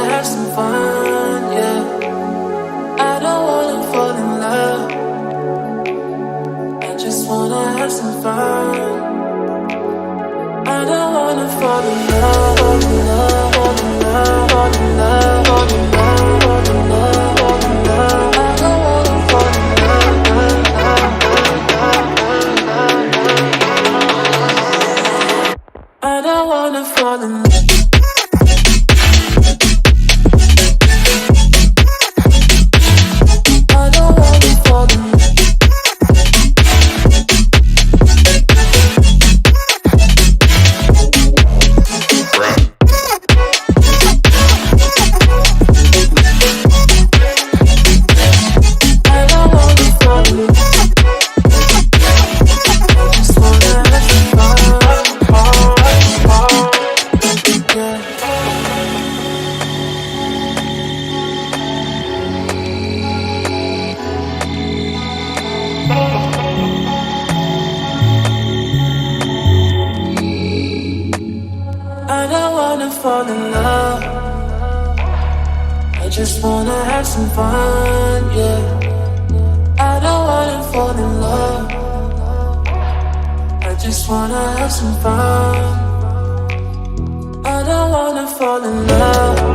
have some fun, yeah. I don't wanna fall in love. I just wanna have some fun. I don't wanna fall in love, fall in love, fall in love, fall in love, fall in love, fall in love, fall in love. I don't wanna fall in love, I don't wanna fall in love. Fall in love. I just wanna have some fun, yeah. I don't wanna fall in love. I just wanna have some fun. I don't wanna fall in love.